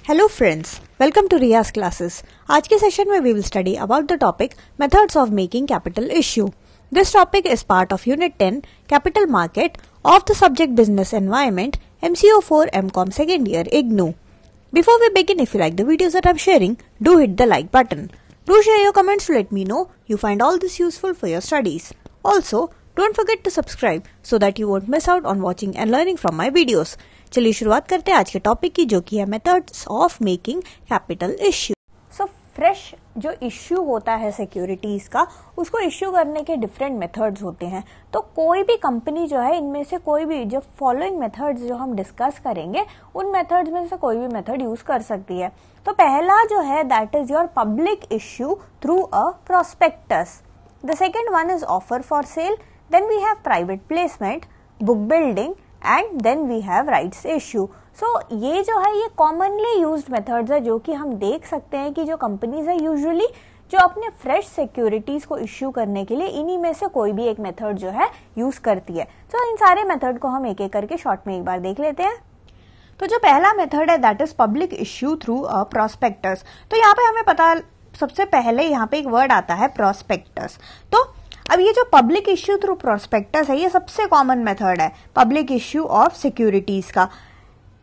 Hello friends, welcome to Riyaz classes. आज के session में we will study about the topic methods of making capital issue. This topic is part of unit 10 capital market of the subject business environment MCO 4 MCOM second year IGNOU. Before we begin, if you like the videos that I'm sharing, do hit the like button. Do share your comments to let me know you find all this useful for your studies. Also, don't forget to subscribe so that you won't miss out on watching and learning from my videos. चलिए शुरुआत करते हैं आज के topic की, जो कि है methods of making capital issue. So fresh जो इश्यू होता है सिक्योरिटीज का, उसको इश्यू करने के डिफरेंट मेथड्स होते हैं। तो कोई भी कंपनी जो है, इनमें से कोई भी जो फॉलोइंग मेथड्स जो हम डिस्कस करेंगे, उन मेथड्स में से कोई भी मेथड यूज कर सकती है। तो पहला जो है that is your public issue through a prospectus. The second one is offer for sale, then we have private placement, book building and then we have rights issue. So ये जो है ये कॉमनली यूज्ड मेथड्स है, जो कि हम देख सकते हैं कि जो कंपनीज है यूजुअली जो अपने फ्रेश सिक्योरिटीज को इश्यू करने के लिए इन्हीं में से कोई भी एक मेथड जो है यूज करती है। तो इन सारे मेथड को हम एक एक करके शॉर्ट में एक बार देख लेते हैं। तो जो पहला मेथड है that is public issue through a prospectus. तो यहाँ पे हमें पता, सबसे पहले यहाँ पे एक वर्ड आता है प्रोस्पेक्टस। तो अब ये जो पब्लिक इश्यू थ्रू प्रोस्पेक्टस है, ये सबसे कॉमन मेथड है पब्लिक इश्यू ऑफ सिक्योरिटीज का।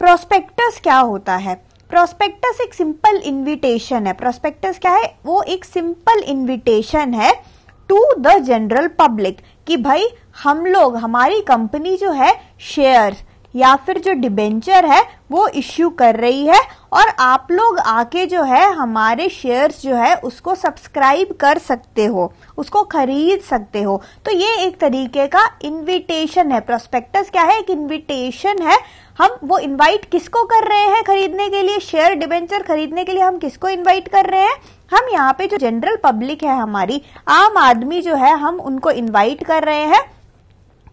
प्रोस्पेक्टस क्या होता है? प्रोस्पेक्टस एक सिंपल इन्विटेशन है। प्रोस्पेक्टस क्या है? वो एक सिंपल इन्विटेशन है टू द जनरल पब्लिक कि भाई हम लोग, हमारी कंपनी जो है शेयर या फिर जो डिबेंचर है वो इश्यू कर रही है, और आप लोग आके जो है हमारे शेयर्स जो है उसको सब्सक्राइब कर सकते हो, उसको खरीद सकते हो। तो ये एक तरीके का इनविटेशन है। प्रोस्पेक्टस क्या है? एक इनविटेशन है। हम वो इनवाइट किसको कर रहे हैं खरीदने के लिए? शेयर डिबेंचर खरीदने के लिए हम किसको इनवाइट कर रहे हैं? हम यहाँ पे जो जनरल पब्लिक है, हमारी आम आदमी जो है, हम उनको इनवाइट कर रहे हैं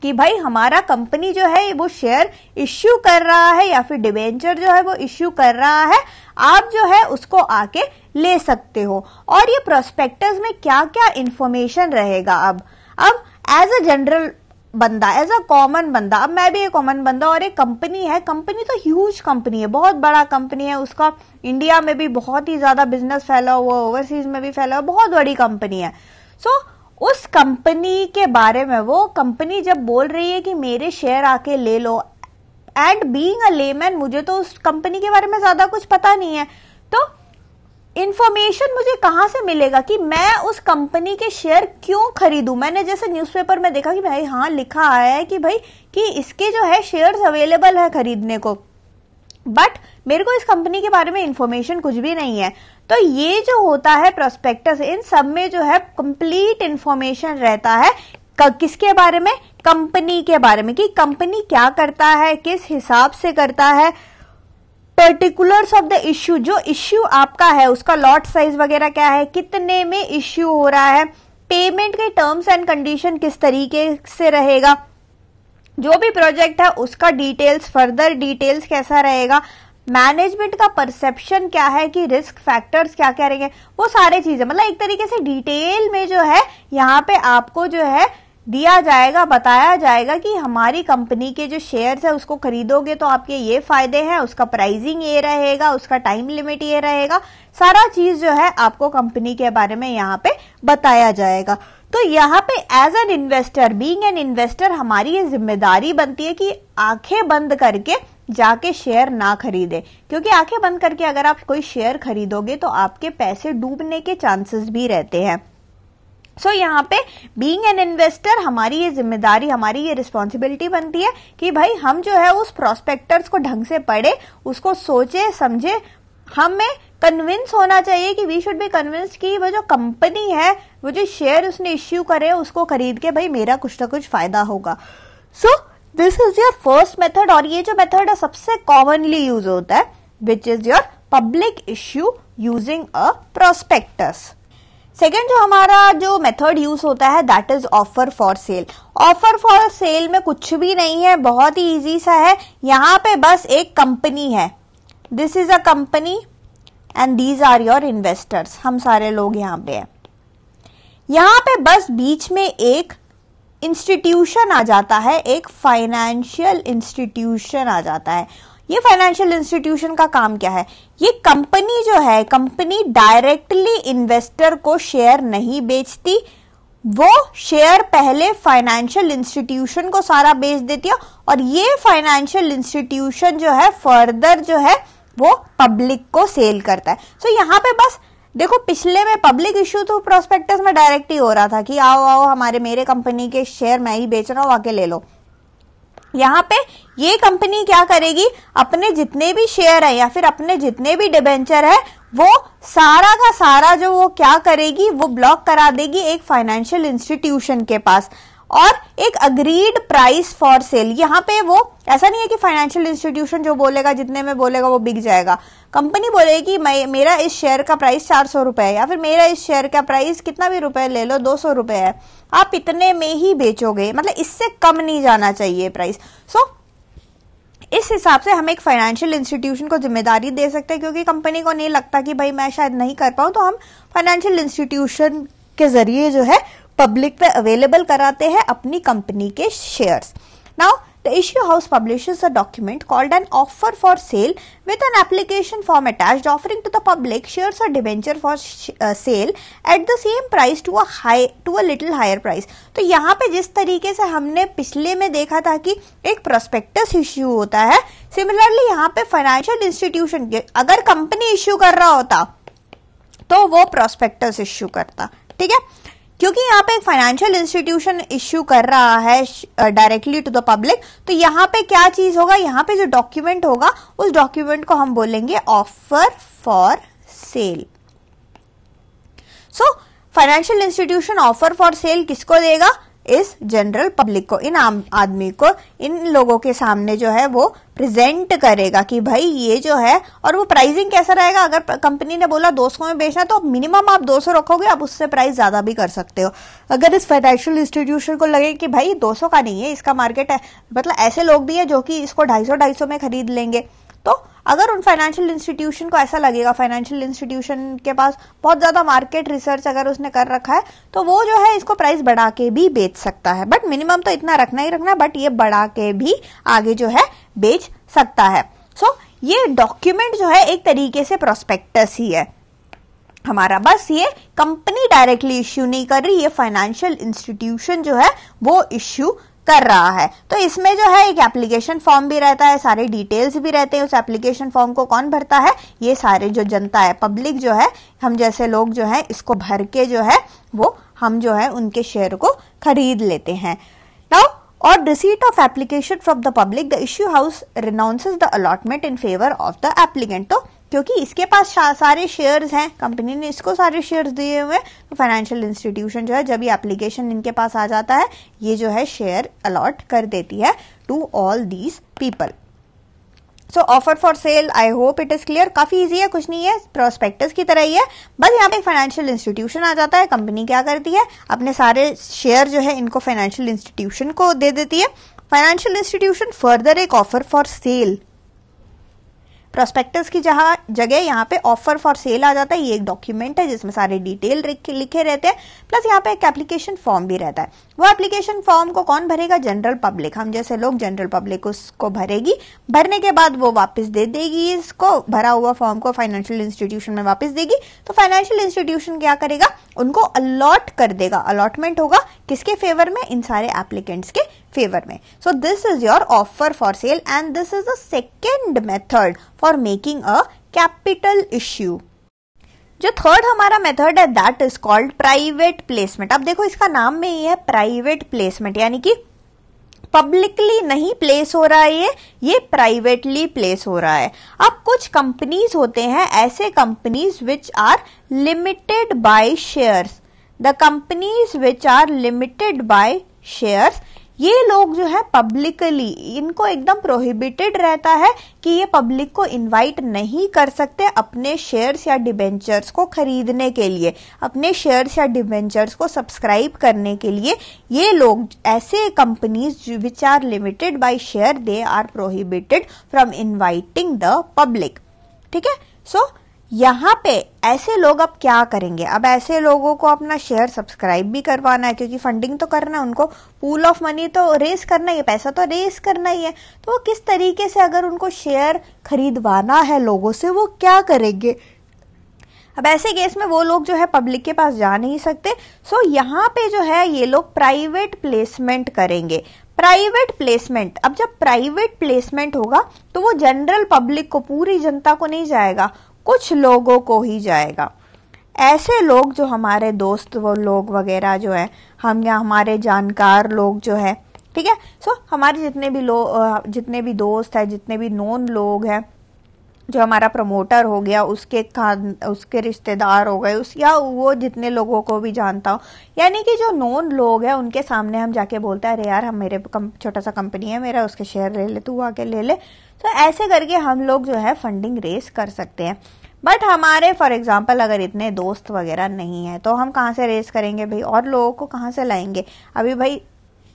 कि भाई हमारा कंपनी जो है वो शेयर इश्यू कर रहा है या फिर डिबेंचर जो है वो इश्यू कर रहा है, आप जो है उसको आके ले सकते हो। और ये प्रोस्पेक्टस में क्या क्या इंफॉर्मेशन रहेगा? अब एज अ जनरल बंदा, एज अ कॉमन बंदा, अब मैं भी एक कॉमन बंदा और एक कंपनी है, कंपनी तो ह्यूज कंपनी है, बहुत बड़ा कंपनी है, उसका इंडिया में भी बहुत ही ज्यादा बिजनेस फैला हुआ, ओवरसीज में भी फैला हुआ, बहुत बड़ी कंपनी है। सो उस कंपनी के बारे में, वो कंपनी जब बोल रही है कि मेरे शेयर आके ले लो, एंड बीइंग अ लेमैन, मुझे तो उस कंपनी के बारे में ज्यादा कुछ पता नहीं है, तो इंफॉर्मेशन मुझे कहां से मिलेगा कि मैं उस कंपनी के शेयर क्यों खरीदूं? मैंने जैसे न्यूज़पेपर में देखा कि भाई हाँ लिखा आया है कि भाई कि इसके जो है शेयर्स अवेलेबल है खरीदने को, बट मेरे को इस कंपनी के बारे में इंफॉर्मेशन कुछ भी नहीं है। तो ये जो होता है प्रोस्पेक्टस, इन सब में जो है कंप्लीट इंफॉर्मेशन रहता है किसके बारे में? कंपनी के बारे में, कि कंपनी क्या करता है, किस हिसाब से करता है, पर्टिकुलर्स ऑफ द इश्यू, जो इश्यू आपका है उसका लॉट साइज वगैरह क्या है, कितने में इश्यू हो रहा है, पेमेंट के टर्म्स एंड कंडीशन किस तरीके से रहेगा, जो भी प्रोजेक्ट है उसका डिटेल्स, फर्दर डिटेल्स कैसा रहेगा, मैनेजमेंट का परसेप्शन क्या है कि रिस्क फैक्टर्स क्या क्या रहेंगे, वो सारे चीजें, मतलब एक तरीके से डिटेल में जो है यहाँ पे आपको जो है दिया जाएगा, बताया जाएगा कि हमारी कंपनी के जो शेयर्स है उसको खरीदोगे तो आपके ये फायदे हैं, उसका प्राइसिंग ये रहेगा, उसका टाइम लिमिट ये रहेगा, सारा चीज जो है आपको कंपनी के बारे में यहाँ पे बताया जाएगा। तो यहाँ पे as an investor, being an investor, हमारी ये जिम्मेदारी बनती है कि आंखें बंद करके जाके शेयर ना खरीदे, क्योंकि आंखें बंद करके अगर आप कोई शेयर खरीदोगे तो आपके पैसे डूबने के चांसेस भी रहते हैं। सो यहाँ पे बीइंग एन इन्वेस्टर, हमारी ये जिम्मेदारी, हमारी ये रिस्पॉन्सिबिलिटी बनती है कि भाई हम जो है उस प्रोस्पेक्टस को ढंग से पढ़े, उसको सोचे समझे, हमें कन्विंस होना चाहिए कि वी शुड बी कन्विंस्ड कि वो जो कंपनी है, वो जो शेयर उसने इश्यू करे, उसको खरीद के भाई मेरा कुछ ना कुछ फायदा होगा। So this is your first method, और ये जो मेथड है सबसे कॉमनली यूज होता है, which is your public issue using a prospectus. Second जो हमारा जो मेथड यूज होता है that is offer for cell. Offer for cell में कुछ भी नहीं है, बहुत ही इजी सा है। यहाँ पे बस एक कंपनी है, this is a company and these are your investors, हम सारे लोग यहाँ पे हैं। यहाँ पे बस बीच में एक इंस्टीट्यूशन आ जाता है, एक फाइनेंशियल इंस्टीट्यूशन आ जाता है। ये फाइनेंशियल इंस्टीट्यूशन का काम क्या है? ये कंपनी जो है, कंपनी डायरेक्टली इन्वेस्टर को शेयर नहीं बेचती, वो शेयर पहले फाइनेंशियल इंस्टीट्यूशन को सारा बेच देती है और ये फाइनेंशियल इंस्टीट्यूशन जो है फर्दर जो है वो पब्लिक को सेल करता है। सो यहाँ पे बस देखो, पिछले में पब्लिक इश्यू तो प्रोस्पेक्टस में डायरेक्ट ही हो रहा था कि आओ आओ मेरे कंपनी के शेयर मैं ही बेच रहा हूं, आके ले लो। यहाँ पे ये कंपनी क्या करेगी, अपने जितने भी शेयर है या फिर अपने जितने भी डिबेंचर है वो सारा का सारा जो वो क्या करेगी, वो ब्लॉक करा देगी एक फाइनेंशियल इंस्टीट्यूशन के पास और एक अग्रीड प्राइस फॉर सेल। यहाँ पे वो ऐसा नहीं है कि फाइनेंशियल इंस्टीट्यूशन जो बोलेगा, जितने में बोलेगा वो बिक जाएगा। कंपनी बोलेगी मेरा इस शेयर का प्राइस 400 रुपए है या फिर मेरा इस शेयर का प्राइस कितना भी रुपए ले लो 200 रुपए है, आप इतने में ही बेचोगे, मतलब इससे कम नहीं जाना चाहिए प्राइस। सो इस हिसाब से हम एक फाइनेंशियल इंस्टीट्यूशन को जिम्मेदारी दे सकते हैं, क्योंकि कंपनी को नहीं लगता कि भाई मैं शायद नहीं कर पाऊं, तो हम फाइनेंशियल इंस्टीट्यूशन के जरिए जो है पब्लिक पे अवेलेबल कराते हैं अपनी कंपनी के shares. Now the issue house publishes a document called an offer for sale with an application form attached offering to the public shares or debenture for sale at the same price to a little higher price। तो यहाँ पे जिस तरीके से हमने पिछले में देखा था कि एक प्रोस्पेक्टस इश्यू होता है, सिमिलरली यहाँ पे फाइनेंशियल इंस्टीट्यूशन अगर कंपनी इश्यू कर रहा होता तो वो प्रोस्पेक्टस इश्यू करता, ठीक है। क्योंकि यहाँ पे एक फाइनेंशियल इंस्टीट्यूशन इश्यू कर रहा है डायरेक्टली टू द पब्लिक, तो यहाँ पे क्या चीज होगा, यहाँ पे जो डॉक्यूमेंट होगा उस डॉक्यूमेंट को हम बोलेंगे offer for cell. So financial institution offer for cell किसको देगा, इस जनरल पब्लिक को, इन आम आदमी को, इन लोगों के सामने जो है वो प्रेजेंट करेगा कि भाई ये जो है। और वो प्राइसिंग कैसा रहेगा, अगर कंपनी ने बोला 200 में बेचना तो मिनिमम आप 200 रखोगे, आप उससे प्राइस ज्यादा भी कर सकते हो। अगर इस फाइनेंशियल इंस्टीट्यूशन को लगे कि भाई 200 का नहीं है, इसका मार्केट है, मतलब ऐसे लोग भी है जो कि इसको 250 में खरीद लेंगे, तो अगर उन फाइनेंशियल इंस्टीट्यूशन को ऐसा लगेगा, फाइनेंशियल इंस्टीट्यूशन के पास बहुत ज्यादा मार्केट रिसर्च अगर उसने कर रखा है, तो वो जो है इसको प्राइस बढ़ा के भी बेच सकता है। बट मिनिमम तो इतना रखना ही रखना, बट ये बढ़ा के भी आगे जो है बेच सकता है। सो ये डॉक्यूमेंट जो है एक तरीके से प्रोस्पेक्टस ही है हमारा, बस ये कंपनी डायरेक्टली इश्यू नहीं कर रही, ये फाइनेंशियल इंस्टीट्यूशन जो है वो इश्यू कर रहा है। तो इसमें जो है एक एप्लीकेशन फॉर्म भी रहता है, सारे डिटेल्स भी रहते हैं। उस एप्लीकेशन फॉर्म को कौन भरता है, ये सारे जो जनता है, पब्लिक जो है, हम जैसे लोग जो है इसको भर के जो है वो हम जो है उनके शेयर को खरीद लेते हैं। नाउ और receipt of application from the public, the issue house renounces the allotment in favour of the applicant. तो क्योंकि इसके पास सारे शेयर्स हैं, कंपनी ने इसको सारे शेयर्स दिए हुए हैं, तो फाइनेंशियल इंस्टीट्यूशन जो है जब ये एप्लीकेशन इनके पास आ जाता है, ये जो है शेयर अलॉट कर देती है to all these people. So offer for sale, I hope it is clear. काफी इजी है, कुछ नहीं है, प्रोस्पेक्टस की तरह ही है, बस यहाँ पे फाइनेंशियल इंस्टीट्यूशन आ जाता है। कंपनी क्या करती है, अपने सारे शेयर जो है इनको फाइनेंशियल इंस्टीट्यूशन को दे देती है। फाइनेंशियल इंस्टीट्यूशन फर्दर एक ऑफर फॉर सेल, प्रोस्पेक्टस की जगह यहाँ पे ऑफर फॉर सेल आ जाता है। ये एक डॉक्यूमेंट है जिसमें सारे डिटेल लिखे रहते हैं, प्लस यहाँ पे एक एप्लीकेशन फॉर्म भी रहता है। वो एप्लीकेशन फॉर्म को कौन भरेगा, जनरल पब्लिक, हम जैसे लोग, जनरल पब्लिक उसको भरेगी। भरने के बाद वो वापस दे देगी, इसको भरा हुआ फॉर्म को फाइनेंशियल इंस्टीट्यूशन में वापस देगी। तो फाइनेंशियल इंस्टीट्यूशन क्या करेगा, उनको अलॉट कर देगा। अलॉटमेंट होगा किसके फेवर में, इन सारे एप्लीकेंट्स के फेवर में। So this is your offer for cell and this is the second method for making a capital issue. जो थर्ड हमारा मेथड है that is called private placement. अब देखो इसका नाम में ही है प्राइवेट प्लेसमेंट, यानी कि पब्लिकली नहीं प्लेस हो रहा है ये प्राइवेटली प्लेस हो रहा है। अब कुछ कंपनीज होते हैं ऐसे, companies which are limited by shares, the companies which are limited by shares, ये लोग जो है पब्लिकली, इनको एकदम प्रोहिबिटेड रहता है कि ये पब्लिक को इनवाइट नहीं कर सकते अपने शेयर्स या डिबेंचर्स को खरीदने के लिए, अपने शेयर्स या डिबेंचर्स को सब्सक्राइब करने के लिए। ये लोग ऐसे companies which are limited by share, they are prohibited from inviting the public, ठीक है। सो यहाँ पे ऐसे लोग अब क्या करेंगे, अब ऐसे लोगों को अपना शेयर सब्सक्राइब भी करवाना है, क्योंकि फंडिंग तो करना है उनको, पूल ऑफ मनी तो रेस करना ही है, पैसा तो रेस करना ही है। तो किस तरीके से अगर उनको शेयर खरीदवाना है लोगों से, वो क्या करेंगे। अब ऐसे केस में वो लोग जो है पब्लिक के पास जा नहीं सकते। सो यहाँ पे जो है ये लोग प्राइवेट प्लेसमेंट करेंगे। प्राइवेट प्लेसमेंट, अब जब प्राइवेट प्लेसमेंट होगा तो वो जनरल पब्लिक को, पूरी जनता को नहीं जाएगा, कुछ लोगों को ही जाएगा। ऐसे लोग जो हमारे दोस्त वो लोग वगैरह जो है, हम या हमारे जानकार लोग जो है, ठीक है। सो हमारे जितने भी दोस्त है, जितने भी नोन लोग हैं, जो हमारा प्रमोटर हो गया, उसके रिश्तेदार हो गए, या वो जितने लोगों को भी जानता हूँ, यानी कि जो नोन लोग हैं उनके सामने हम जाके बोलते हैं अरे यार हम मेरे छोटा सा कंपनी है मेरा, उसके शेयर ले ले, तू आके ले ले। तो ऐसे करके हम लोग जो है फंडिंग रेस कर सकते हैं। बट हमारे फॉर एग्जाम्पल अगर इतने दोस्त वगैरह नहीं है तो हम कहाँ से रेस करेंगे भाई, और लोगों को कहाँ से लाएंगे। अभी भाई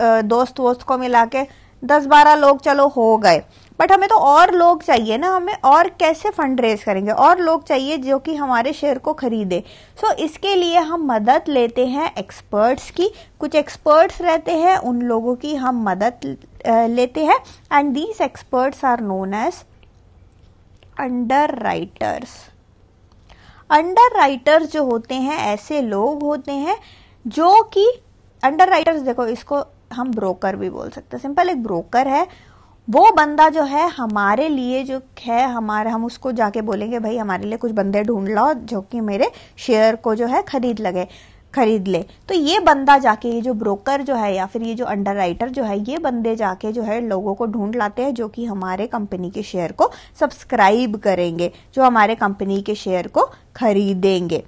दोस्त को मिला के 10-12 लोग चलो हो गए, बट हमें तो और लोग चाहिए ना, हमें और कैसे फंड रेज करेंगे, और लोग चाहिए जो कि हमारे शेयर को खरीदे। सो इसके लिए हम मदद लेते हैं एक्सपर्ट्स की। कुछ एक्सपर्ट्स रहते हैं, उन लोगों की हम मदद लेते हैं, and these experts are known as underwriters. Underwriters जो होते हैं ऐसे लोग होते हैं जो कि अंडरराइटर्स, देखो इसको हम ब्रोकर भी बोल सकते हैं। सिंपल एक ब्रोकर है, वो बंदा जो है हमारे लिए जो है हम उसको जाके बोलेंगे भाई हमारे लिए कुछ बंदे ढूंढ लाओ जो कि मेरे शेयर को जो है खरीद ले। तो ये बंदा जाके, ये जो ब्रोकर जो है या फिर ये जो अंडरराइटर जो है, ये बंदे जाके जो है लोगों को ढूंढ लाते हैं जो कि हमारे कंपनी के शेयर को सब्सक्राइब करेंगे, जो हमारे कंपनी के शेयर को खरीदेंगे।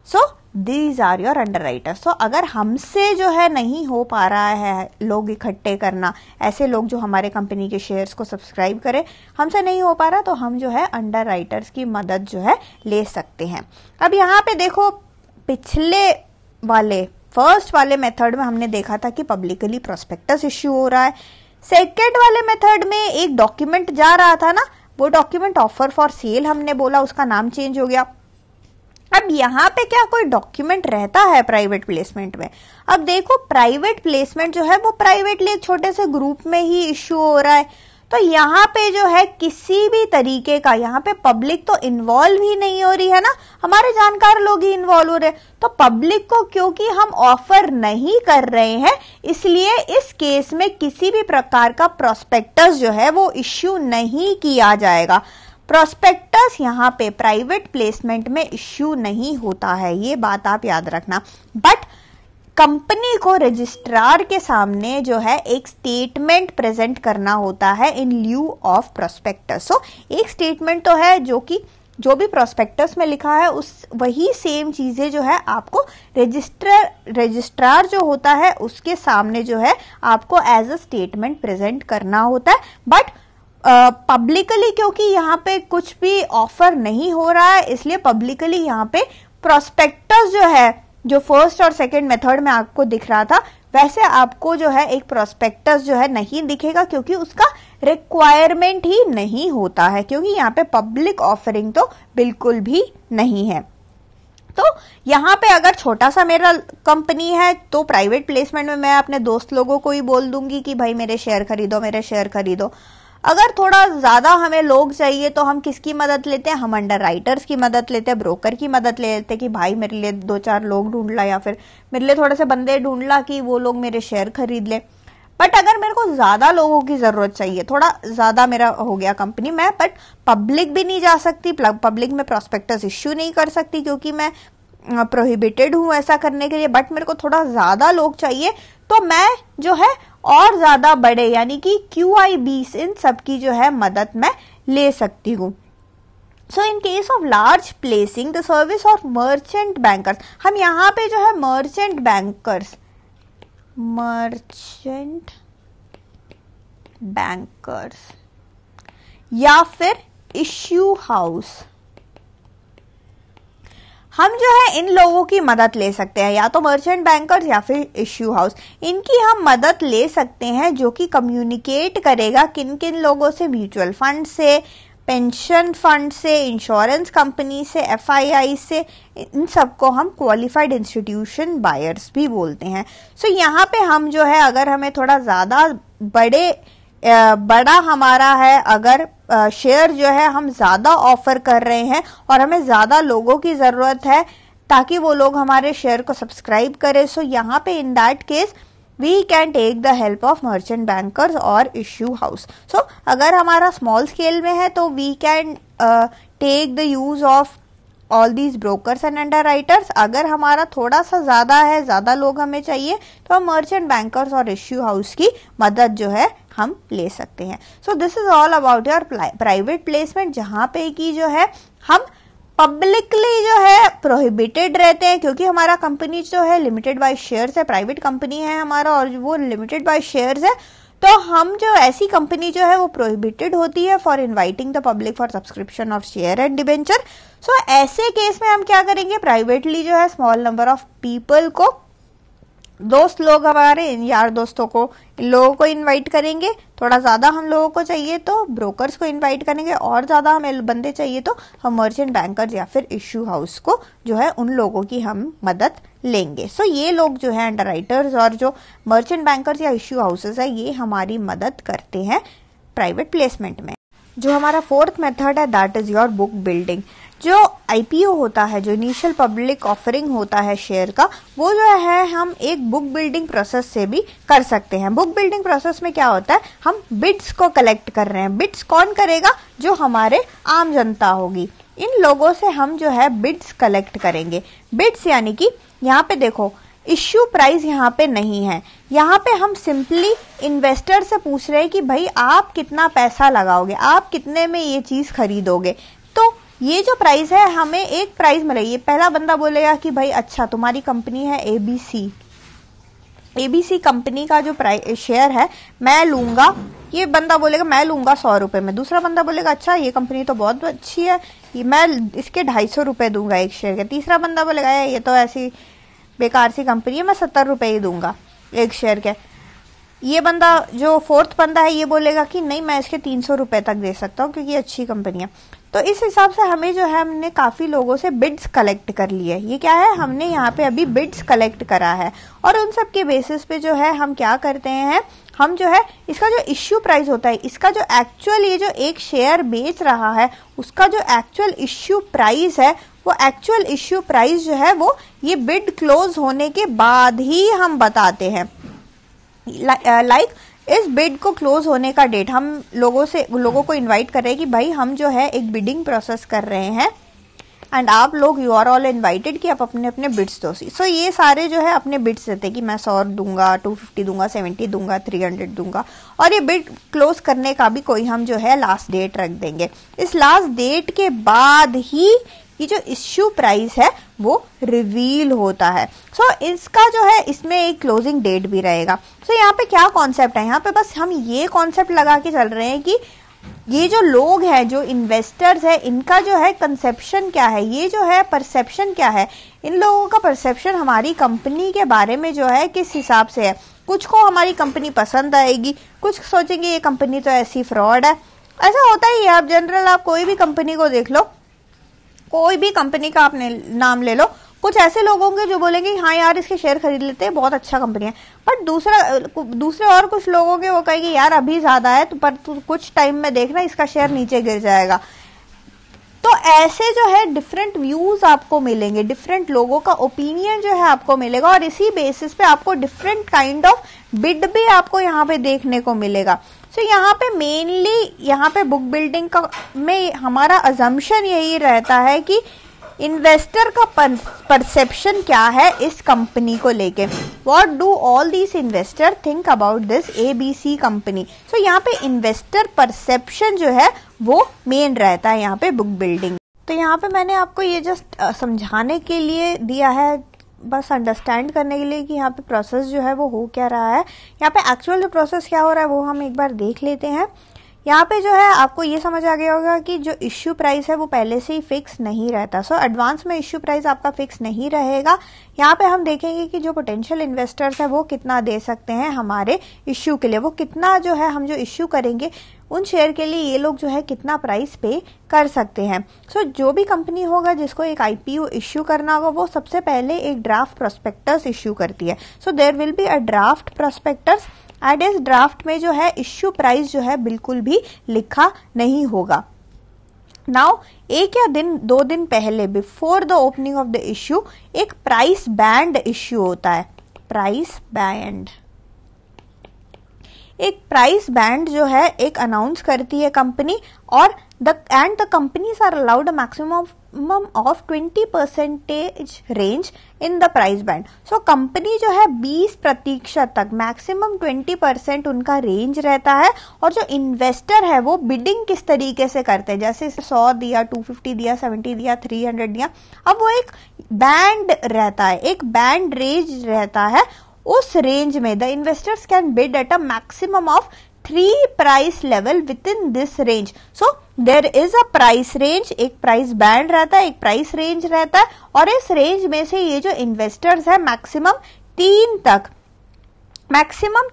So these are your underwriter. So अगर हमसे जो है नहीं हो पा रहा है लोग इकट्ठे करना, ऐसे लोग जो हमारे कंपनी के शेयर्स को सब्सक्राइब करें, हमसे नहीं हो पा रहा, तो हम जो है अंडरराइटर्स की मदद जो है ले सकते हैं। अब यहाँ पे देखो, पिछले वाले फर्स्ट वाले मेथड में हमने देखा था कि पब्लिकली प्रोस्पेक्टस इश्यू हो रहा है। सेकेंड वाले मेथड में एक डॉक्यूमेंट जा रहा था ना, वो डॉक्यूमेंट ऑफर फॉर सेल हमने बोला, उसका नाम चेंज हो गया। अब यहाँ पे क्या कोई डॉक्यूमेंट रहता है प्राइवेट प्लेसमेंट में? अब देखो, प्राइवेट प्लेसमेंट जो है वो प्राइवेटली एक छोटे से ग्रुप में ही इश्यू हो रहा है, तो यहाँ पे जो है किसी भी तरीके का, यहाँ पे पब्लिक तो इन्वॉल्व ही नहीं हो रही है ना, हमारे जानकार लोग ही इन्वॉल्व हो रहे हैं। तो पब्लिक को क्योंकि हम ऑफर नहीं कर रहे हैं, इसलिए इस केस में किसी भी प्रकार का प्रोस्पेक्टस जो है वो इश्यू नहीं किया जाएगा। प्रोस्पेक्टस यहाँ पे प्राइवेट प्लेसमेंट में इश्यू नहीं होता है, ये बात आप याद रखना। बट कंपनी को रजिस्ट्रार के सामने जो है एक स्टेटमेंट प्रेजेंट करना होता है इन ल्यू ऑफ प्रोस्पेक्टस। सो एक स्टेटमेंट तो है जो कि जो भी प्रोस्पेक्टस में लिखा है उस वही सेम चीजें जो है आपको रजिस्ट्रार जो होता है उसके सामने जो है आपको एज अ स्टेटमेंट प्रेजेंट करना होता है। बट पब्लिकली क्योंकि यहाँ पे कुछ भी ऑफर नहीं हो रहा है, इसलिए पब्लिकली यहाँ पे प्रोस्पेक्टस जो है, जो फर्स्ट और सेकंड मेथड में आपको दिख रहा था, वैसे आपको जो है एक प्रोस्पेक्टस जो है नहीं दिखेगा, क्योंकि उसका रिक्वायरमेंट ही नहीं होता है, क्योंकि यहाँ पे पब्लिक ऑफरिंग तो बिल्कुल भी नहीं है। तो यहाँ पे अगर छोटा सा मेरा कंपनी है तो प्राइवेट प्लेसमेंट में मैं अपने दोस्त लोगों को ही बोल दूंगी कि भाई मेरे शेयर खरीदो। अगर थोड़ा ज्यादा हमें लोग चाहिए तो हम किसकी मदद लेते हैं? हम अंडरराइटर्स की मदद लेते हैं, ब्रोकर की मदद लेते हैं कि भाई मेरे लिए 2-4 लोग ढूंढ ला, या फिर मेरे लिए थोड़े से बंदे ढूंढ ला कि वो लोग मेरे शेयर खरीद ले। बट अगर मेरे को ज्यादा लोगों की जरूरत चाहिए, थोड़ा ज्यादा मेरा हो गया कंपनी में, बट पब्लिक भी नहीं जा सकती, पब्लिक में प्रोस्पेक्टस इश्यू नहीं कर सकती क्योंकि मैं प्रोहिबिटेड हूं ऐसा करने के लिए, बट मेरे को थोड़ा ज्यादा लोग चाहिए, तो मैं जो है और ज्यादा बड़े यानी कि QIBs इन सब की जो है मदद मैं ले सकती हूँ। So in case of large placing the service of merchant bankers, हम यहाँ पे जो है मर्चेंट बैंकर्स या फिर इश्यू हाउस, हम जो है इन लोगों की मदद ले सकते हैं, या तो मर्चेंट बैंकर्स या फिर इश्यू हाउस, इनकी हम मदद ले सकते हैं, जो कि कम्युनिकेट करेगा किन किन लोगों से, म्यूचुअल फंड से, पेंशन फंड से, इंश्योरेंस कंपनी से, FII से, इन सबको हम क्वालिफाइड इंस्टीट्यूशन बायर्स भी बोलते हैं। सो यहाँ पे हम जो है अगर हमें थोड़ा ज़्यादा बड़ा हमारा है, अगर शेयर जो है हम ज़्यादा ऑफर कर रहे हैं और हमें ज़्यादा लोगों की ज़रूरत है ताकि वो लोग हमारे शेयर को सब्सक्राइब करें, सो यहाँ पे in that case we can take the help of merchant bankers और इश्यू हाउस। सो अगर हमारा स्मॉल स्केल में है तो we can take the use of all these brokers and underwriters. अगर हमारा थोड़ा सा ज़्यादा है, ज़्यादा लोग हमें चाहिए, तो हम मर्चेंट बैंकर्स और इश्यू हाउस की मदद जो है हम ले सकते हैं। So this is all about your private placement, जहाँ पे कि जो है हम पब्लिकली जो है प्रोहिबिटेड रहते हैं, क्योंकि हमारा कंपनी जो है लिमिटेड बाय शेयर्स है, प्राइवेट कंपनी है हमारा और वो लिमिटेड बाय शेयर्स है, तो हम जो ऐसी कंपनी जो है वो प्रोहिबिटेड होती है for inviting the public for subscription of share and debenture. So ऐसे केस में हम क्या करेंगे, प्राइवेटली जो है स्मॉल नंबर ऑफ पीपल को, दोस्त लोग हमारे, यार दोस्तों को, इन लोगों को इनवाइट करेंगे। थोड़ा ज़्यादा हम लोगों को चाहिए तो ब्रोकर्स को इनवाइट करेंगे, और ज़्यादा हमें बंदे चाहिए तो हम मर्चेंट बैंकर्स या फिर इश्यू हाउस को जो है उन लोगों की हम मदद लेंगे। सो ये लोग जो है अंडरराइटर्स और जो मर्चेंट बैंकर्स या इश्यू हाउसेस है, ये हमारी मदद करते हैं प्राइवेट प्लेसमेंट में। जो हमारा फोर्थ मेथड है that is your book building. जो IPO होता है, जो इनिशियल पब्लिक ऑफरिंग होता है शेयर का, वो जो है हम एक बुक बिल्डिंग प्रोसेस से भी कर सकते हैं। बुक बिल्डिंग प्रोसेस में क्या होता है, हम बिड्स को कलेक्ट कर रहे हैं। बिड्स कौन करेगा, जो हमारे आम जनता होगी, इन लोगों से हम जो है बिड्स कलेक्ट करेंगे। बिड्स यानी कि यहाँ पे देखो इश्यू प्राइस यहाँ पे नहीं है, यहाँ पे हम सिंपली इन्वेस्टर से पूछ रहे हैं कि भाई आप कितना पैसा लगाओगे, आप कितने में ये चीज खरीदोगे। तो ये जो प्राइस है, हमें एक प्राइस मिलेगी। पहला बंदा बोलेगा कि भाई अच्छा तुम्हारी कंपनी है ABC कंपनी का जो प्राइस शेयर है मैं लूंगा, ये बंदा बोलेगा मैं लूंगा 100 रुपए में। दूसरा बंदा बोलेगा अच्छा ये कंपनी तो बहुत अच्छी है, मैं इसके 250 रुपए दूंगा एक शेयर के। तीसरा बंदा बोलेगा ये तो ऐसी बेकार सी कंपनी है, मैं 70 रुपए ही दूंगा एक शेयर के। ये बंदा जो फोर्थ बंदा है ये बोलेगा कि नहीं मैं इसके 300 रुपए तक दे सकता हूँ क्योंकि अच्छी कंपनी है। तो इस हिसाब से हमें जो है हमने काफी लोगों से बिड्स कलेक्ट कर लिए। ये क्या है, हमने यहाँ पे अभी बिड्स कलेक्ट करा है और उन सब के बेसिस पे जो है हम क्या करते हैं, हम जो है इसका जो इश्यू प्राइस होता है, इसका जो एक्चुअल ये जो एक शेयर बेच रहा है उसका जो एक्चुअल इश्यू प्राइस है, वो एक्चुअल इश्यू प्राइस जो है वो ये बिड क्लोज होने के बाद ही हम बताते हैं। लाइक इस बिड को क्लोज होने का डेट हम लोगों को इनवाइट कर रहे हैं कि भाई हम जो है एक बिडिंग प्रोसेस कर रहे हैं एंड आप लोग यू आर ऑल इनवाइटेड कि आप अपने अपने बिड्स दो। सो ये सारे जो है अपने बिड्स देते हैं कि मैं 100 दूंगा, 250 दूंगा, 70 दूंगा, 300 दूंगा, और ये बिड क्लोज करने का भी कोई हम जो है लास्ट डेट रख देंगे। इस लास्ट डेट के बाद ही ये जो इश्यू प्राइस है वो रिवील होता है। सो इसका जो है इसमें एक क्लोजिंग डेट भी रहेगा। सो यहाँ पे क्या कॉन्सेप्ट है, यहाँ पे बस हम ये कॉन्सेप्ट लगा के चल रहे हैं कि ये जो लोग हैं, जो इन्वेस्टर्स है, इनका जो है कंसेप्शन क्या है, ये जो है परसेप्शन क्या है, इन लोगों का परसेप्शन हमारी कंपनी के बारे में जो है किस हिसाब से है। कुछ को हमारी कंपनी पसंद आएगी, कुछ सोचेंगे ये कंपनी तो ऐसी फ्रॉड है। ऐसा होता ही है। आप जनरल आप कोई भी कंपनी को देख लो, कोई भी कंपनी का आपने नाम ले लो, कुछ ऐसे लोग होंगे जो बोलेंगे हाँ यार इसके शेयर खरीद लेते हैं, बहुत अच्छा कंपनी है, बट दूसरे और कुछ लोग होंगे वो कहेंगे यार अभी ज्यादा है तो पर कुछ टाइम में देखना इसका शेयर नीचे गिर जाएगा। तो ऐसे जो है डिफरेंट व्यूज आपको मिलेंगे, डिफरेंट लोगों का ओपिनियन जो है आपको मिलेगा और इसी बेसिस पे आपको डिफरेंट काइंड ऑफ बिड भी आपको यहाँ पे देखने को मिलेगा। सो यहाँ पे मेनली यहाँ पे बुक बिल्डिंग का में हमारा अजम्पशन यही रहता है कि इन्वेस्टर का परसेप्शन क्या है इस कंपनी को लेके, what do all these investor think about this ABC company. So यहाँ पे इन्वेस्टर परसेप्शन जो है वो मेन रहता है यहाँ पे बुक बिल्डिंग। तो यहाँ पे मैंने आपको ये जस्ट समझाने के लिए दिया है, बस अंडरस्टैंड करने के लिए कि यहाँ पे प्रोसेस जो है वो हो क्या रहा है। यहाँ पे एक्चुअल जो प्रोसेस क्या हो रहा है वो हम एक बार देख लेते हैं। यहाँ पे जो है आपको ये समझ आ गया होगा कि जो इश्यू प्राइस है वो पहले से ही फिक्स नहीं रहता। सो एडवांस में इश्यू प्राइस आपका फिक्स नहीं रहेगा। यहाँ पे हम देखेंगे कि जो पोटेंशियल इन्वेस्टर्स है वो कितना दे सकते हैं हमारे इश्यू के लिए, वो कितना जो है हम जो इश्यू करेंगे उन शेयर के लिए ये लोग जो है कितना प्राइस पे कर सकते हैं। सो जो भी कंपनी होगा जिसको एक आईपीओ इश्यू करना होगा वो सबसे पहले एक ड्राफ्ट प्रोस्पेक्टस इश्यू करती है। So there will be a draft prospectus and इस ड्राफ्ट में जो है इश्यू प्राइस जो है बिल्कुल भी लिखा नहीं होगा। नाउ एक या दो दिन पहले before the opening of the issue एक प्राइस बैंड इश्यू होता है। प्राइस बैंड, एक प्राइस बैंड जो है एक अनाउंस करती है कंपनी और the companies are allowed a maximum of 20% range in the price band. So company जो है 20% तक मैक्सिमम 20% उनका रेंज रहता है और जो इन्वेस्टर है वो बिडिंग किस तरीके से करते हैं, जैसे 100 दिया, 250 दिया, 70 दिया, 300 दिया। अब वो एक बैंड रहता है, एक बैंड रेंज रहता है। उस रेंज में the investors can bid at a maximum of 3 price level within this range. So there is a price range, एक प्राइस बैंड रहता है, एक प्राइस रेंज रहता है और इस रेंज में से ये जो इन्वेस्टर्स है मैक्सिमम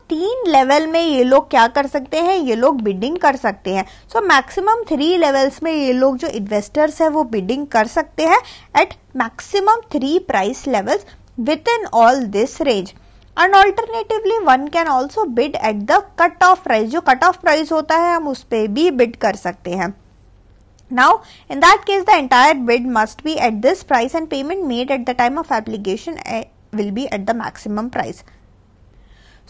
3 लेवल में ये लोग क्या कर सकते हैं, ये लोग बिडिंग कर सकते हैं। सो मैक्सिमम 3 लेवल्स में ये लोग जो इन्वेस्टर्स है वो बिडिंग कर सकते हैं at maximum 3 price levels within all this range. And alternatively one can also bid at the cut off price, जो कट ऑफ प्राइस होता है हम उस पर भी बिड कर सकते हैं। Now in that case the entire bid must be at this price and payment made at the time of application will be at the maximum price.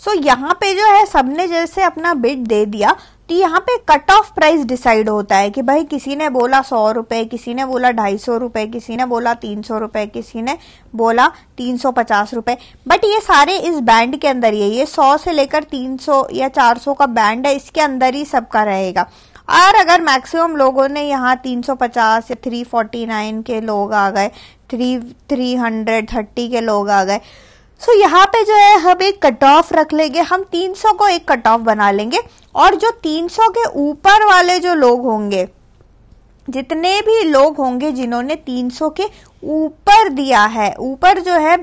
So यहाँ पे जो है सबने जैसे अपना बिड दे दिया तो यहाँ पे कट ऑफ प्राइस डिसाइड होता है कि भाई किसी ने बोला 100 रुपए, किसी ने बोला 250 रुपए, किसी ने बोला 300 रुपए, किसी ने बोला 350 रुपए। बट ये सारे इस बैंड के अंदर ही है, ये 100 से लेकर 300 या 400 का बैंड है, इसके अंदर ही सबका रहेगा। और अगर मैक्सिमम लोगों ने यहाँ 350 या 349 के लोग आ गए, 330 के लोग आ गए, सो यहाँ पे जो है हम एक कट ऑफ रख लेंगे, हम 300 को एक कट ऑफ बना लेंगे और जो 300 के ऊपर वाले जो लोग होंगे, जितने भी लोग होंगे जिन्होंने 300 के ऊपर दिया है, ऊपर जो है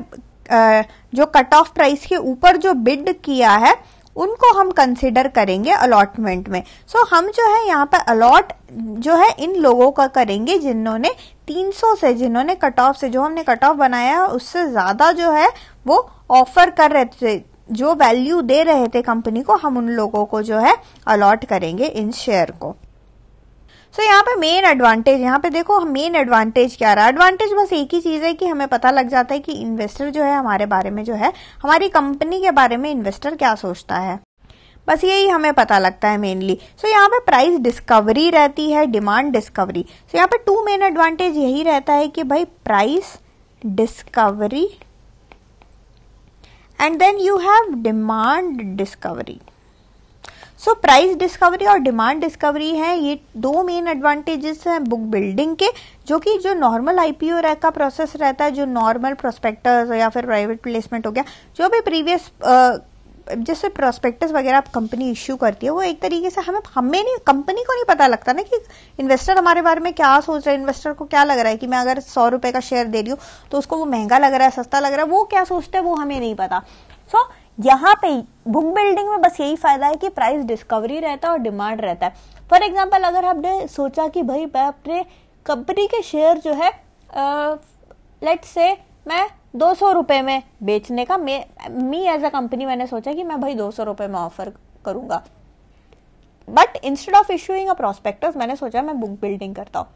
जो कट ऑफ प्राइस के ऊपर जो बिड किया है उनको हम कंसिडर करेंगे अलॉटमेंट में। सो हम जो है यहाँ पे अलॉट जो है इन लोगों का करेंगे जिन्होंने 300 से, जिन्होंने कट ऑफ से, जो हमने कट ऑफ बनाया है उससे ज्यादा जो है वो ऑफर कर रहे थे, जो वैल्यू दे रहे थे कंपनी को, हम उन लोगों को जो है अलॉट करेंगे इन शेयर को। सो यहाँ पे मेन एडवांटेज, यहाँ पे देखो मेन एडवांटेज क्या रहा। एडवांटेज बस एक ही चीज है कि हमें पता लग जाता है कि इन्वेस्टर जो है हमारे बारे में जो है, हमारी कंपनी के बारे में इन्वेस्टर क्या सोचता है, बस यही हमें पता लगता है मेनली। सो यहाँ पे प्राइस डिस्कवरी रहती है, डिमांड डिस्कवरी। सो यहाँ पे 2 मेन एडवांटेज यही रहता है कि भाई price discovery and then you have demand discovery. So price discovery और डिमांड डिस्कवरी है, ये 2 मेन एडवांटेजेस हैं बुक बिल्डिंग के, जो कि जो नॉर्मल आईपीओ का प्रोसेस रहता है, जो नॉर्मल प्रोस्पेक्टस या फिर प्राइवेट प्लेसमेंट हो गया, जो भी प्रीवियस जैसे प्रोस्पेक्टस वगैरह कंपनी इश्यू करती है, वो एक तरीके से हमें नहीं, कंपनी को नहीं पता लगता ना कि इन्वेस्टर हमारे बारे में क्या सोच रहा है। इन्वेस्टर को क्या लग रहा है कि मैं अगर 100 रुपए का शेयर दे रही हूँ तो उसको वो महंगा लग रहा है, सस्ता लग रहा है, वो क्या सोचते हैं वो हमें नहीं पता। सो यहाँ पे बुक बिल्डिंग में बस यही फायदा है कि प्राइस डिस्कवरी रहता है और डिमांड रहता है। फॉर एग्जाम्पल अगर आपने सोचा कि भाई मैं अपने कंपनी के शेयर जो है लेट्स से मैं 200 रुपए में बेचने का, मी एज अ कंपनी मैंने सोचा कि मैं भाई 200 रुपए में ऑफर करूंगा, but instead of issuing a prospectus मैंने सोचा मैं बुक बिल्डिंग करता हूँ।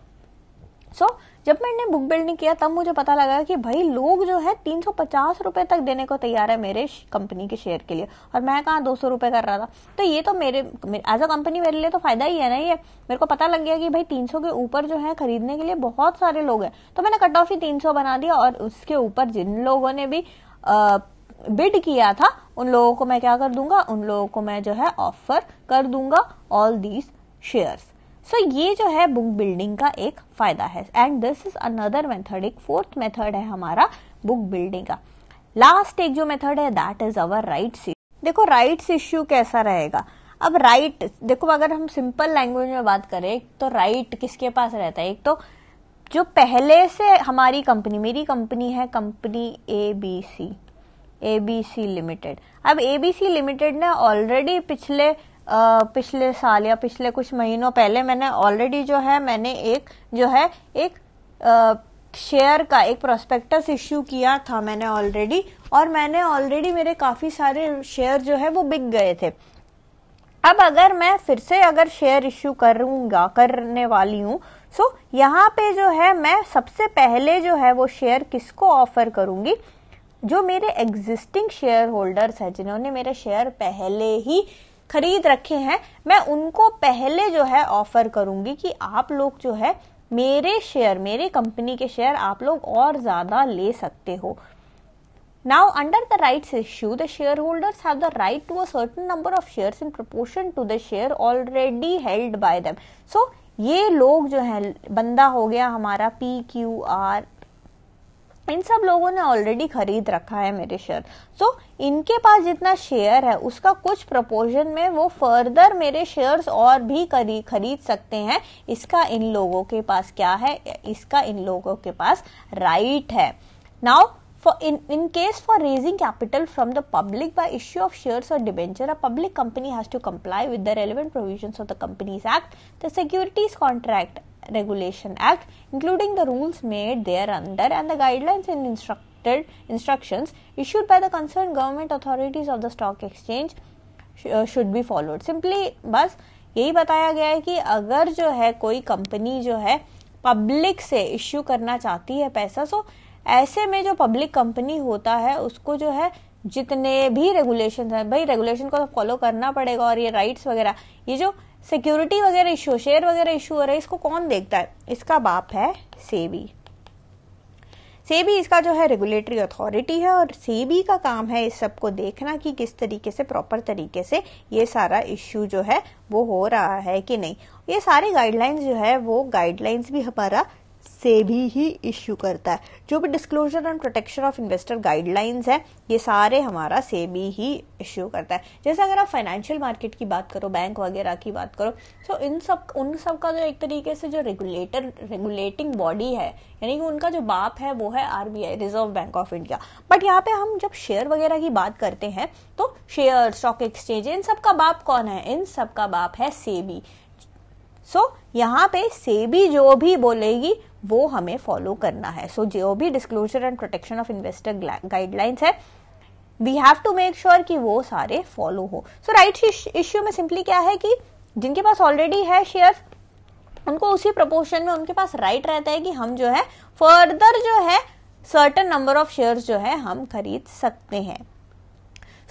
सो जब मैंने बुक बिल्डिंग किया तब मुझे पता लगा कि भाई लोग जो है 350 रुपए तक देने को तैयार है मेरे कंपनी के शेयर के लिए, और मैं कहाँ 200 रुपए कर रहा था। तो ये तो मेरे एज अ कंपनी मेरे लिए तो फायदा ही है ना। ये मेरे को पता लग गया कि भाई 300 के ऊपर जो है खरीदने के लिए बहुत सारे लोग हैं, तो मैंने कट ऑफ ही 300 बना दिया और उसके ऊपर जिन लोगों ने भी बिड किया था उन लोगों को मैं क्या कर दूंगा, उन लोगों को मैं जो है ऑफर कर दूंगा ऑल दीज शेयर्स। सो ये जो है बुक बिल्डिंग का एक फायदा है and this is another method, एक 4th मेथड है हमारा बुक बिल्डिंग का। लास्ट एक जो मेथड है दैट इज अवर राइट्स। देखो राइट्स इश्यू कैसा रहेगा। अब राइट देखो, अगर हम सिंपल लैंग्वेज में बात करें तो राइट किसके पास रहता है, एक तो जो पहले से हमारी कंपनी, मेरी कंपनी है कंपनी एबीसी लिमिटेड। अब एबीसी लिमिटेड ने ऑलरेडी पिछले पिछले साल या पिछले कुछ महीनों पहले मैंने ऑलरेडी जो है मैंने एक शेयर का एक प्रोस्पेक्टस इश्यू किया था मैंने ऑलरेडी, और मैंने ऑलरेडी मेरे काफी सारे शेयर जो है वो बिक गए थे। अब अगर मैं फिर से अगर शेयर इश्यू करने वाली हूँ, सो यहाँ पे जो है मैं सबसे पहले जो है वो शेयर किसको ऑफर करूंगी, जो मेरे एग्जिस्टिंग शेयर होल्डर्स हैं, जिन्होंने मेरे शेयर पहले ही खरीद रखे हैं, मैं उनको पहले जो है ऑफर करूंगी कि आप लोग जो है मेरे शेयर, मेरे कंपनी के शेयर आप लोग और ज्यादा ले सकते हो। Now, under the rights issue, the shareholders have the right to a certain number of shares in proportion to the share already held by them. So, ये लोग जो है, बंदा हो गया हमारा PQR, इन सब लोगों ने ऑलरेडी खरीद रखा है मेरे शेयर। सो इनके पास जितना शेयर है उसका कुछ प्रोपोर्शन में वो फर्दर मेरे शेयर्स और भी खरीद सकते हैं। इसका इन लोगों के पास क्या है, इसका इन लोगों के पास राइट है। Now in case for raising capital from the public by issue of shares or debenture, a public company has to comply with the relevant provisions of the Companies Act, the Securities Contract Regulation Act, including the rules made thereunder and the guidelines and instructions issued by the concerned government authorities of the stock exchange should be followed. Simply बस यही बताया गया है कि अगर जो है कोई कंपनी जो है पब्लिक से इश्यू करना चाहती है पैसा, सो ऐसे में जो पब्लिक कंपनी होता है उसको जो है जितने भी रेगुलेशन है, भाई रेगुलेशन को तो फॉलो करना पड़ेगा, और ये राइट्स वगैरह, ये जो सिक्योरिटी वगैरह इश्यू, शेयर वगैरह इश्यू हो रहा है, इसको कौन देखता है, इसका बाप है सेबी। सेबी इसका जो है रेगुलेटरी अथॉरिटी है, और सेबी का काम है इस सबको देखना कि किस तरीके से प्रॉपर तरीके से ये सारा इश्यू जो है वो हो रहा है कि नहीं। ये सारे गाइडलाइंस जो है वो गाइडलाइंस भी हमारा सेबी ही इश्यू करता है। जो भी disclosure and protection of investor guidelines है ये सारे हमारा सेबी ही इश्यू करता है। जैसे अगर आप फाइनेंशियल मार्केट की बात करो, बैंक वगैरह की बात करो, तो उन सब का जो एक तरीके से जो रेगुलेटिंग बॉडी है, यानी कि उनका जो बाप है वो है RBI, reserve bank of India. But यहाँ पे हम जब शेयर वगैरह की बात करते हैं तो शेयर, स्टॉक एक्सचेंज, इन सब का बाप कौन है, इन सब का बाप है सेबी। सो यहाँ पे सेबी जो भी बोलेगी वो हमें फॉलो करना है। सो जो भी disclosure and protection of investor guidelines है, we have to make sure कि वो सारे फॉलो हो। सो राइट्स इश्यू में सिंपली क्या है कि जिनके पास ऑलरेडी है शेयर्स, उनको उसी प्रोपोर्शन में उनके पास राइट रहता है कि हम जो है फर्दर जो है सर्टेन नंबर ऑफ शेयर्स जो है हम खरीद सकते हैं।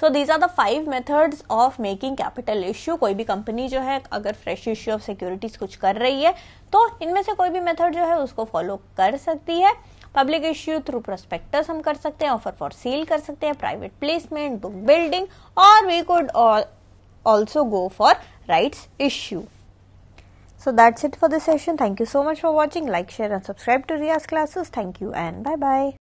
So these are the 5 methods of making capital issue. कोई भी कंपनी जो है अगर फ्रेश इश्यू ऑफ सिक्योरिटीज कुछ कर रही है तो इनमें से कोई भी मेथड जो है उसको फॉलो कर सकती है। पब्लिक इश्यू थ्रू प्रोस्पेक्टस हम कर सकते हैं, ऑफर फॉर सेल कर सकते हैं, प्राइवेट प्लेसमेंट, बुक बिल्डिंग, और we could also go for rights issue. So that's it for this session. Thank you so much for watching. Like, share and subscribe to Riya's classes. Thank you and bye bye.